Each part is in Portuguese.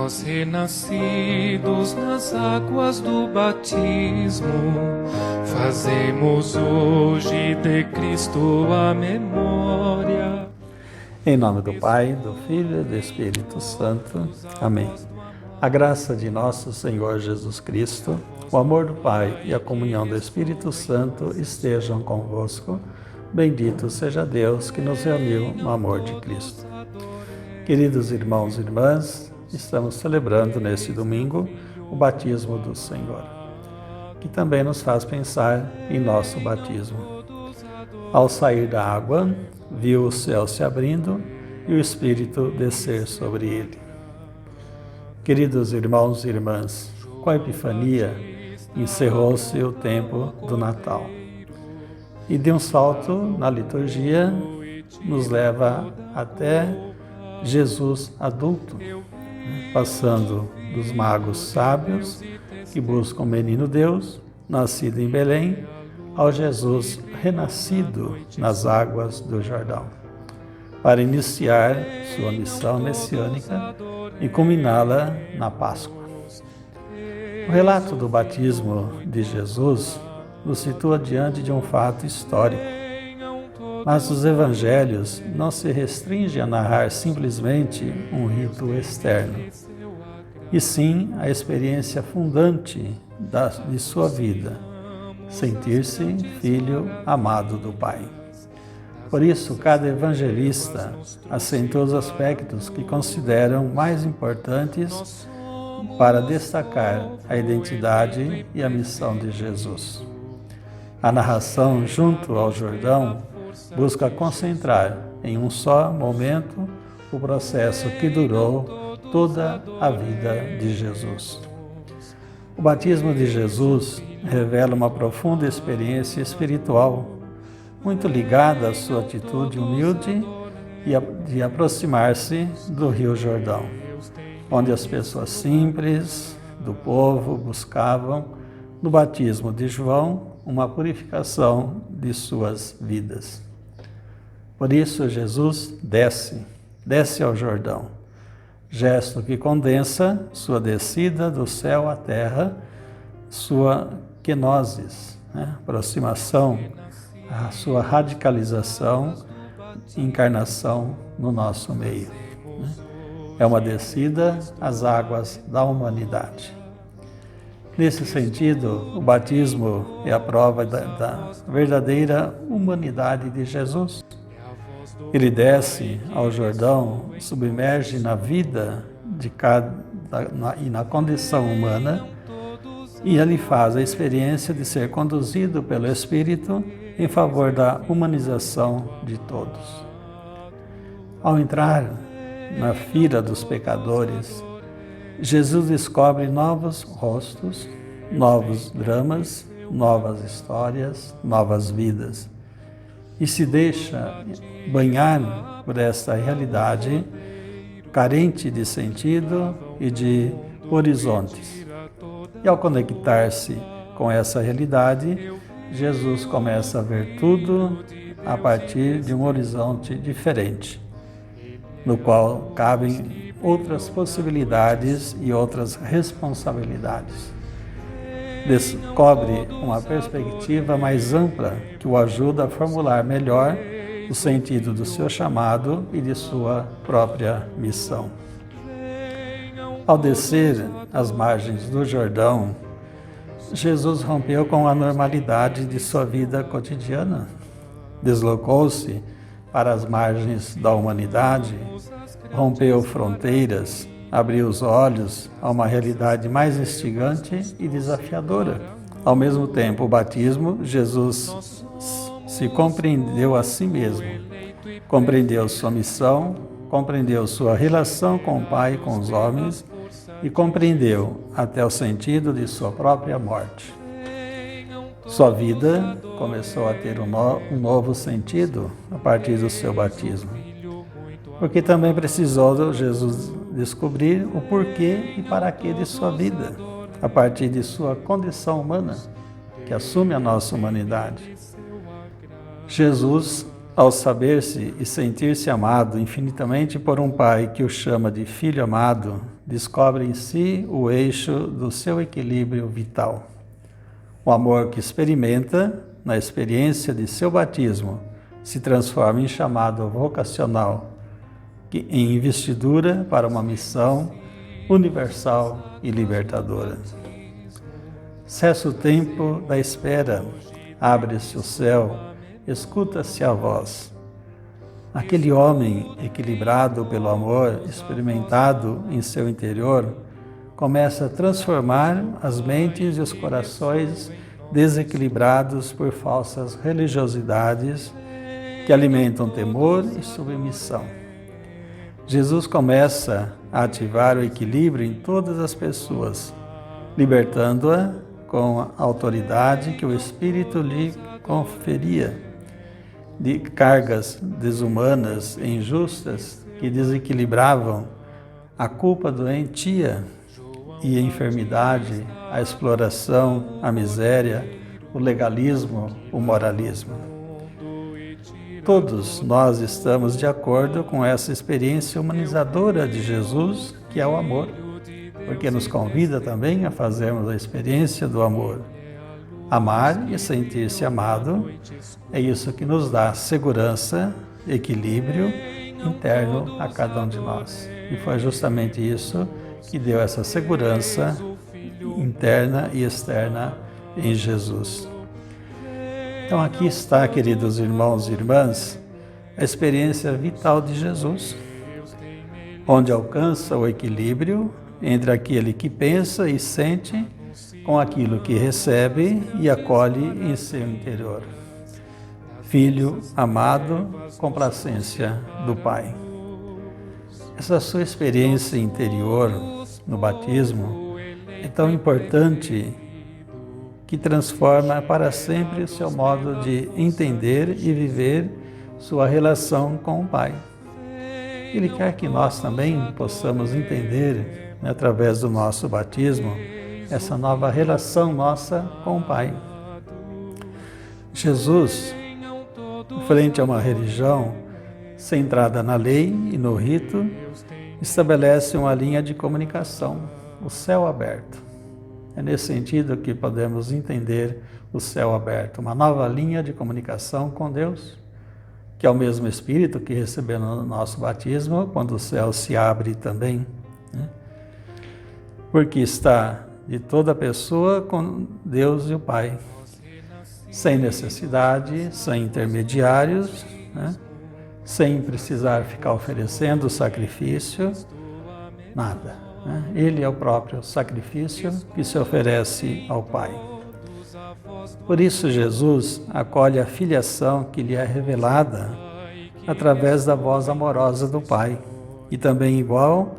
Nós renascidos nas águas do batismo, fazemos hoje de Cristo a memória. Em nome do Pai, do Filho e do Espírito Santo. Amém. A graça de nosso Senhor Jesus Cristo, o amor do Pai e a comunhão do Espírito Santo estejam convosco. Bendito seja Deus que nos reuniu no amor de Cristo. Queridos irmãos e irmãs, estamos celebrando neste domingo o batismo do Senhor, que também nos faz pensar em nosso batismo. Ao sair da água, viu o céu se abrindo e o Espírito descer sobre ele. Queridos irmãos e irmãs, com a Epifania encerrou-se o tempo do Natal. E de um salto na liturgia nos leva até Jesus adulto, passando dos magos sábios que buscam o menino Deus, nascido em Belém, ao Jesus renascido nas águas do Jordão, para iniciar sua missão messiânica e culminá-la na Páscoa. O relato do batismo de Jesus nos situa diante de um fato histórico, mas os evangelhos não se restringem a narrar simplesmente um rito externo, e sim a experiência fundante de sua vida, sentir-se filho amado do Pai. Por isso, cada evangelista acentua os aspectos que consideram mais importantes para destacar a identidade e a missão de Jesus. A narração junto ao Jordão busca concentrar em um só momento o processo que durou toda a vida de Jesus. O batismo de Jesus revela uma profunda experiência espiritual, muito ligada à sua atitude humilde de aproximar-se do Rio Jordão, onde as pessoas simples do povo buscavam, no batismo de João, uma purificação de suas vidas. Por isso, Jesus desce ao Jordão, gesto que condensa sua descida do céu à terra, sua kenosis, aproximação, a sua radicalização e encarnação no nosso meio. É uma descida às águas da humanidade. Nesse sentido, o batismo é a prova da verdadeira humanidade de Jesus. Ele desce ao Jordão, submerge na vida e na condição humana, e ele faz a experiência de ser conduzido pelo Espírito em favor da humanização de todos. Ao entrar na fila dos pecadores, Jesus descobre novos rostos, novos dramas, novas histórias, novas vidas, e se deixa banhar por essa realidade carente de sentido e de horizontes. E ao conectar-se com essa realidade, Jesus começa a ver tudo a partir de um horizonte diferente, no qual cabem outras possibilidades e outras responsabilidades. Descobre uma perspectiva mais ampla que o ajuda a formular melhor o sentido do seu chamado e de sua própria missão. Ao descer às margens do Jordão, Jesus rompeu com a normalidade de sua vida cotidiana, deslocou-se para as margens da humanidade, rompeu fronteiras, abriu os olhos a uma realidade mais instigante e desafiadora. Ao mesmo tempo, o batismo, Jesus se compreendeu a si mesmo, compreendeu sua missão, compreendeu sua relação com o Pai e com os homens e compreendeu até o sentido de sua própria morte. Sua vida começou a ter um novo sentido a partir do seu batismo, porque também precisou Jesus descobrir o porquê e para quê de sua vida, a partir de sua condição humana, que assume a nossa humanidade. Jesus, ao saber-se e sentir-se amado infinitamente por um Pai que o chama de Filho amado, descobre em si o eixo do seu equilíbrio vital. O amor que experimenta, na experiência de seu batismo, se transforma em chamado vocacional, em investidura para uma missão universal e libertadora. Cessa o tempo da espera, abre-se o céu, escuta-se a voz. Aquele homem equilibrado pelo amor, experimentado em seu interior, começa a transformar as mentes e os corações desequilibrados por falsas religiosidades que alimentam temor e submissão. Jesus começa a ativar o equilíbrio em todas as pessoas, libertando-a com a autoridade que o Espírito lhe conferia, de cargas desumanas e injustas que desequilibravam a culpa doentia e a enfermidade, a exploração, a miséria, o legalismo, o moralismo. Todos nós estamos de acordo com essa experiência humanizadora de Jesus, que é o amor, porque nos convida também a fazermos a experiência do amor. Amar e sentir-se amado é isso que nos dá segurança, equilíbrio interno a cada um de nós. E foi justamente isso que deu essa segurança interna e externa em Jesus. Então aqui está, queridos irmãos e irmãs, a experiência vital de Jesus, onde alcança o equilíbrio entre aquele que pensa e sente com aquilo que recebe e acolhe em seu interior. Filho amado, complacência do Pai. Essa sua experiência interior no batismo é tão importante que transforma para sempre o seu modo de entender e viver sua relação com o Pai. Ele quer que nós também possamos entender, através do nosso batismo, essa nova relação nossa com o Pai. Jesus, frente a uma religião centrada na lei e no rito, estabelece uma linha de comunicação, o céu aberto. É nesse sentido que podemos entender o céu aberto, uma nova linha de comunicação com Deus, que é o mesmo Espírito que recebemos no nosso batismo, quando o céu se abre também, né? Porque está de toda pessoa com Deus e o Pai, sem necessidade, sem intermediários, né? Sem precisar ficar oferecendo sacrifício, nada, né? Ele é o próprio sacrifício que se oferece ao Pai. Por isso Jesus acolhe a filiação que lhe é revelada através da voz amorosa do Pai e também, igual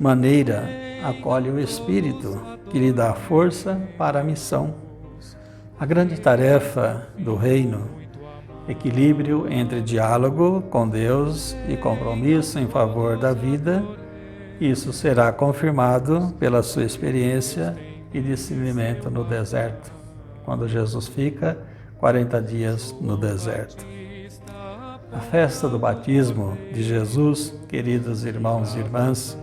maneira, acolhe o Espírito que lhe dá força para a missão. A grande tarefa do reino, equilíbrio entre diálogo com Deus e compromisso em favor da vida, isso será confirmado pela sua experiência e discernimento no deserto, quando Jesus fica 40 dias no deserto. A festa do batismo de Jesus, queridos irmãos e irmãs,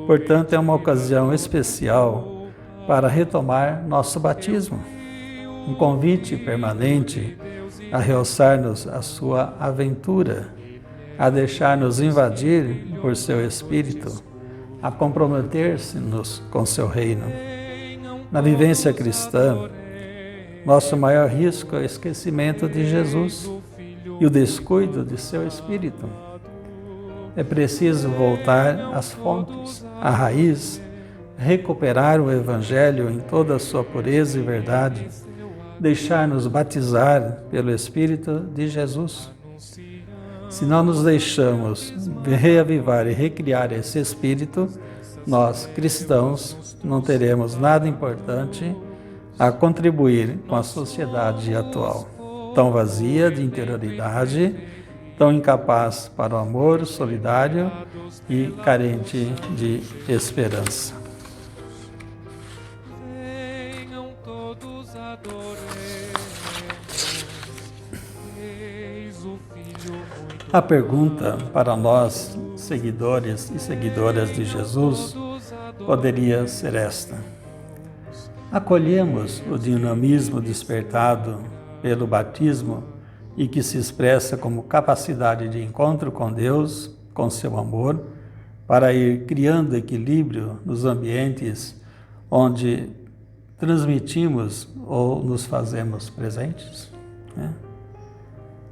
portanto, é uma ocasião especial para retomar nosso batismo, um convite permanente a realçar-nos a sua aventura, a deixar-nos invadir por seu Espírito, a comprometer-se-nos com seu reino. Na vivência cristã, nosso maior risco é o esquecimento de Jesus e o descuido de seu Espírito. É preciso voltar às fontes, à raiz, recuperar o Evangelho em toda a sua pureza e verdade, deixar-nos batizar pelo Espírito de Jesus. Se não nos deixamos reavivar e recriar esse Espírito, nós, cristãos, não teremos nada importante a contribuir com a sociedade atual, tão vazia de interioridade, tão incapaz para o amor solidário e carente de esperança. Venham todos adoremos, eis o Filho muito A pergunta para nós, seguidores e seguidoras de Jesus, poderia ser esta: acolhemos o dinamismo despertado pelo batismo e que se expressa como capacidade de encontro com Deus, com seu amor, para ir criando equilíbrio nos ambientes onde transmitimos ou nos fazemos presentes?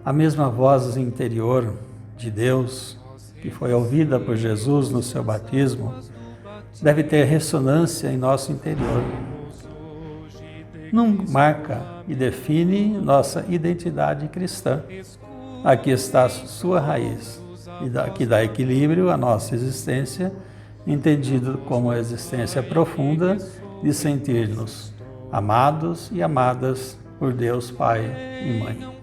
A mesma voz interior de Deus, que foi ouvida por Jesus no seu batismo, deve ter ressonância em nosso interior. Não marca e define nossa identidade cristã. Aqui está a sua raiz, que dá equilíbrio à nossa existência, entendido como a existência profunda de sentir-nos amados e amadas por Deus Pai e Mãe.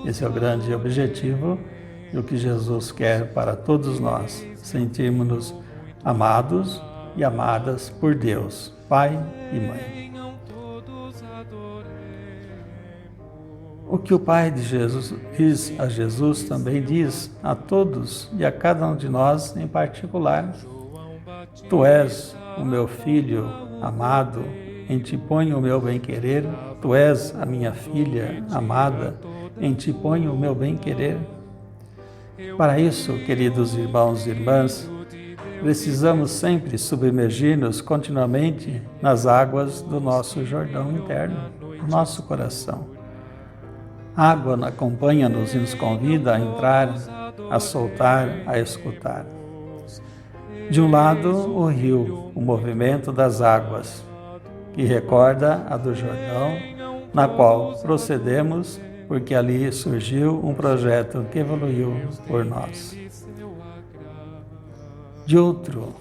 Esse é o grande objetivo e o que Jesus quer para todos nós, sentirmos-nos amados e amadas por Deus, Pai e Mãe. O que o Pai de Jesus diz a Jesus também diz a todos e a cada um de nós em particular: Tu és o meu filho amado, em ti ponho o meu bem-querer. Tu és a minha filha amada, em ti ponho o meu bem-querer. Para isso, queridos irmãos e irmãs, precisamos sempre submergir-nos continuamente nas águas do nosso Jordão interno, do nosso coração. A água acompanha-nos e nos convida a entrar, a soltar, a escutar. De um lado, o rio, o movimento das águas, que recorda a do Jordão, na qual procedemos porque ali surgiu um projeto que evoluiu por nós. De outro,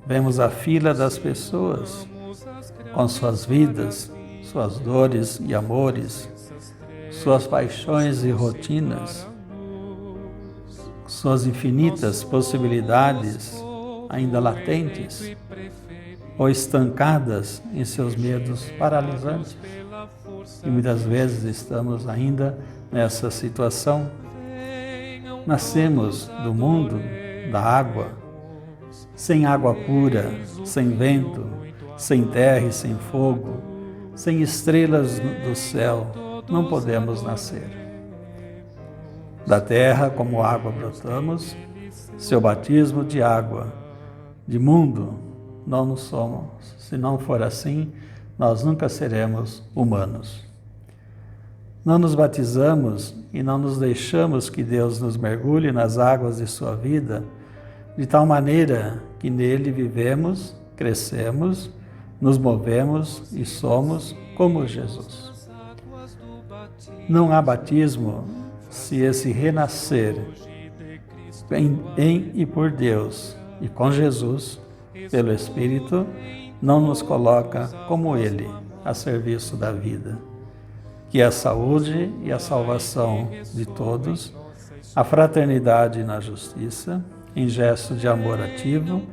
vemos a fila das pessoas, com suas vidas, suas dores e amores, suas paixões e rotinas, suas infinitas possibilidades ainda latentes ou estancadas em seus medos paralisantes. E muitas vezes estamos ainda nessa situação. Nascemos do mundo da água, sem água pura, sem vento, sem terra e sem fogo, sem estrelas do céu, não podemos nascer. Da terra como água brotamos, seu batismo de água, de mundo não nos somos. Se não for assim, nós nunca seremos humanos. Não nos batizamos e não nos deixamos que Deus nos mergulhe nas águas de sua vida, de tal maneira que nele vivemos, crescemos, nos movemos e somos como Jesus. Não há batismo se esse renascer em e por Deus e com Jesus, pelo Espírito, não nos coloca como Ele, a serviço da vida, que é a saúde e a salvação de todos, a fraternidade na justiça, em gesto de amor ativo,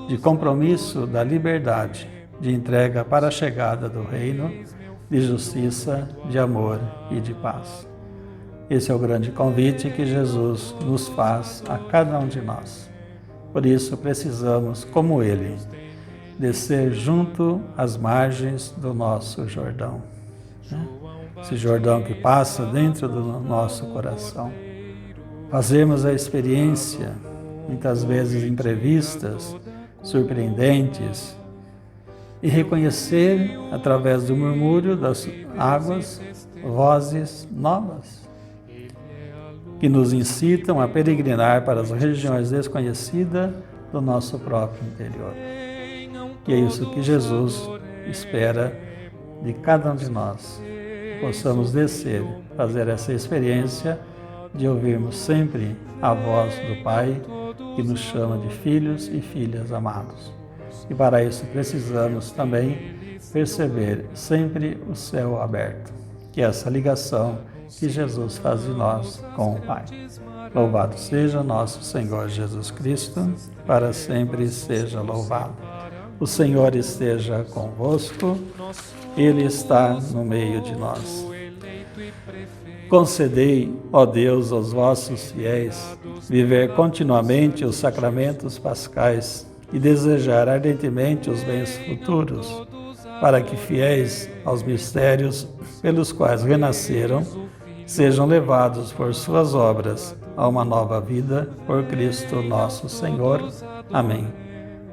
de compromisso da liberdade, de entrega para a chegada do reino, de justiça, de amor e de paz. Esse é o grande convite que Jesus nos faz a cada um de nós. Por isso precisamos, como Ele, descer junto às margens do nosso Jordão. Esse Jordão que passa dentro do nosso coração. Fazermos a experiência, muitas vezes imprevistas, surpreendentes, e reconhecer, através do murmúrio das águas, vozes novas, que nos incitam a peregrinar para as regiões desconhecidas do nosso próprio interior. E é isso que Jesus espera de cada um de nós. Possamos descer, fazer essa experiência de ouvirmos sempre a voz do Pai, que nos chama de filhos e filhas amados. E para isso precisamos também perceber sempre o céu aberto, que é essa ligação que Jesus faz de nós com o Pai. Louvado seja nosso Senhor Jesus Cristo, para sempre seja louvado. O Senhor esteja convosco, Ele está no meio de nós. Concedei, ó Deus, aos vossos fiéis, viver continuamente os sacramentos pascais e desejar ardentemente os bens futuros, para que, fiéis aos mistérios pelos quais renasceram, sejam levados por suas obras a uma nova vida, por Cristo nosso Senhor. Amém.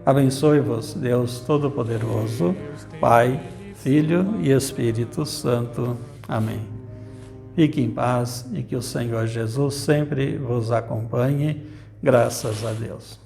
Abençoe-vos, Deus Todo-Poderoso, Pai, Filho e Espírito Santo. Amém. Fique em paz e que o Senhor Jesus sempre vos acompanhe. Graças a Deus.